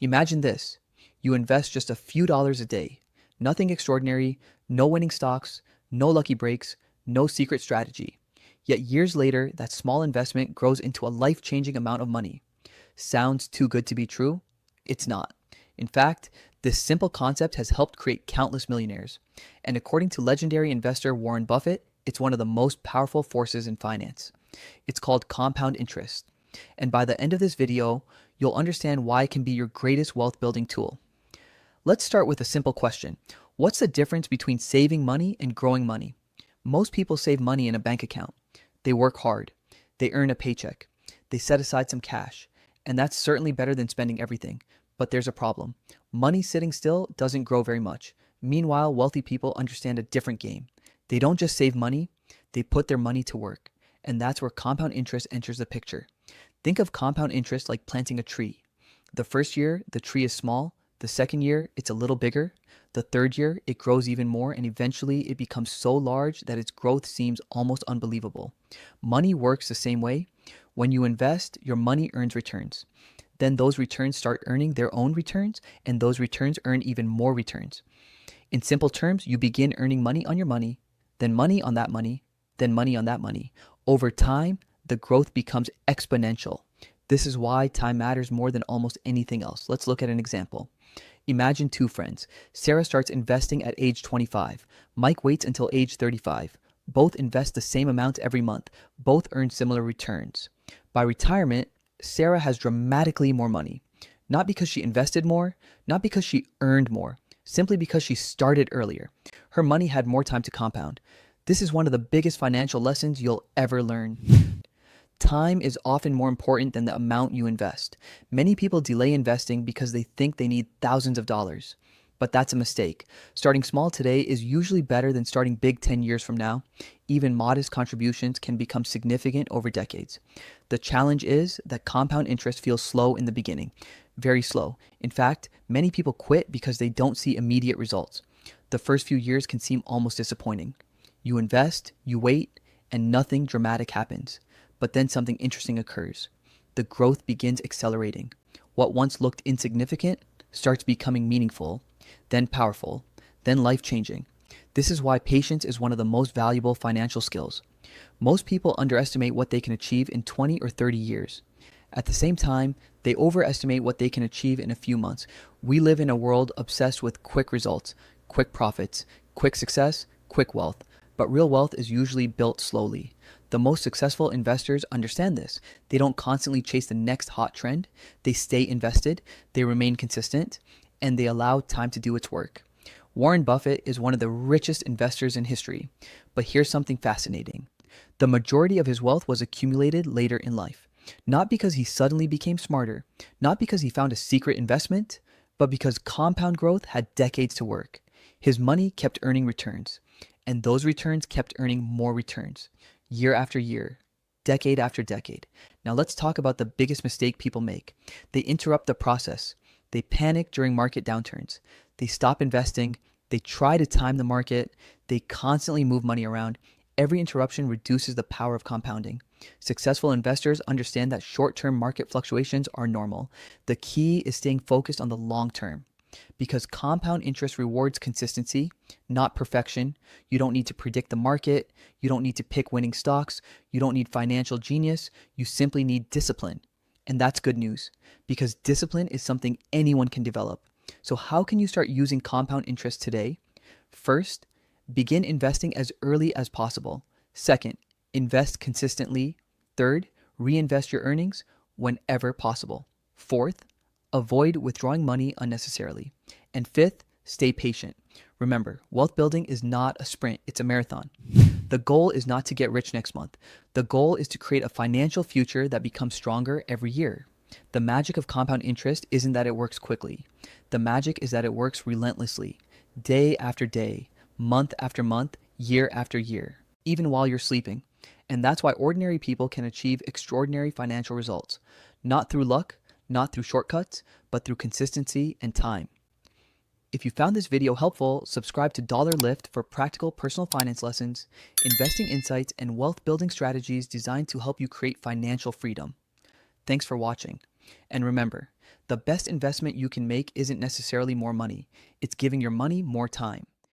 Imagine this. You invest just a few dollars a day. Nothing extraordinary, no winning stocks, no lucky breaks, no secret strategy. Yet years later, that small investment grows into a life-changing amount of money. Sounds too good to be true? It's not. In fact, this simple concept has helped create countless millionaires. And according to legendary investor Warren Buffett, it's one of the most powerful forces in finance. It's called compound interest. And by the end of this video, you'll understand why it can be your greatest wealth building tool. Let's start with a simple question. What's the difference between saving money and growing money? Most people save money in a bank account. They work hard. They earn a paycheck. They set aside some cash. And that's certainly better than spending everything. But there's a problem. Money sitting still doesn't grow very much. Meanwhile, wealthy people understand a different game. They don't just save money, they put their money to work. And that's where compound interest enters the picture. Think of compound interest like planting a tree. The first year, the tree is small. The second year, it's a little bigger. The third year, it grows even more, and eventually it becomes so large that its growth seems almost unbelievable. Money works the same way. When you invest, your money earns returns. Then those returns start earning their own returns, and those returns earn even more returns. In simple terms, you begin earning money on your money, then money on that money, then money on that money. Over time, the growth becomes exponential. This is why time matters more than almost anything else. Let's look at an example. Imagine two friends. Sarah starts investing at age 25. Mike waits until age 35. Both invest the same amount every month. Both earn similar returns. By retirement, Sarah has dramatically more money. Not because she invested more, not because she earned more, simply because she started earlier. Her money had more time to compound. This is one of the biggest financial lessons you'll ever learn. Time is often more important than the amount you invest. Many people delay investing because they think they need thousands of dollars. But that's a mistake. Starting small today is usually better than starting big 10 years from now. Even modest contributions can become significant over decades. The challenge is that compound interest feels slow in the beginning. Very slow. In fact, many people quit because they don't see immediate results. The first few years can seem almost disappointing. You invest, you wait, and nothing dramatic happens. But then something interesting occurs. The growth begins accelerating. What once looked insignificant starts becoming meaningful, then powerful, then life-changing. This is why patience is one of the most valuable financial skills. Most people underestimate what they can achieve in 20 or 30 years. At the same time, they overestimate what they can achieve in a few months. We live in a world obsessed with quick results, quick profits, quick success, quick wealth. But real wealth is usually built slowly. The most successful investors understand this. They don't constantly chase the next hot trend. They stay invested, they remain consistent, and they allow time to do its work. Warren Buffett is one of the richest investors in history. But here's something fascinating. The majority of his wealth was accumulated later in life. Not because he suddenly became smarter, not because he found a secret investment, but because compound growth had decades to work. His money kept earning returns, and those returns kept earning more returns, year after year, decade after decade. Now let's talk about the biggest mistake people make. They interrupt the process. They panic during market downturns. They stop investing. They try to time the market. They constantly move money around. Every interruption reduces the power of compounding. Successful investors understand that short-term market fluctuations are normal. The key is staying focused on the long term. Because compound interest rewards consistency, not perfection. You don't need to predict the market. You don't need to pick winning stocks. You don't need financial genius. You simply need discipline. And that's good news, because discipline is something anyone can develop. So how can you start using compound interest today? First, begin investing as early as possible. Second, invest consistently. Third, reinvest your earnings whenever possible. Fourth, avoid withdrawing money unnecessarily. And fifth, stay patient. Remember, wealth building is not a sprint, it's a marathon. The goal is not to get rich next month. The goal is to create a financial future that becomes stronger every year. The magic of compound interest isn't that it works quickly. The magic is that it works relentlessly, day after day, month after month, year after year, even while you're sleeping. And that's why ordinary people can achieve extraordinary financial results, not through luck, not through shortcuts, but through consistency and time. If you found this video helpful, subscribe to Dollar Lift for practical personal finance lessons, investing insights, and wealth building strategies designed to help you create financial freedom. Thanks for watching. And remember, The best investment you can make isn't necessarily more money, it's giving your money more time.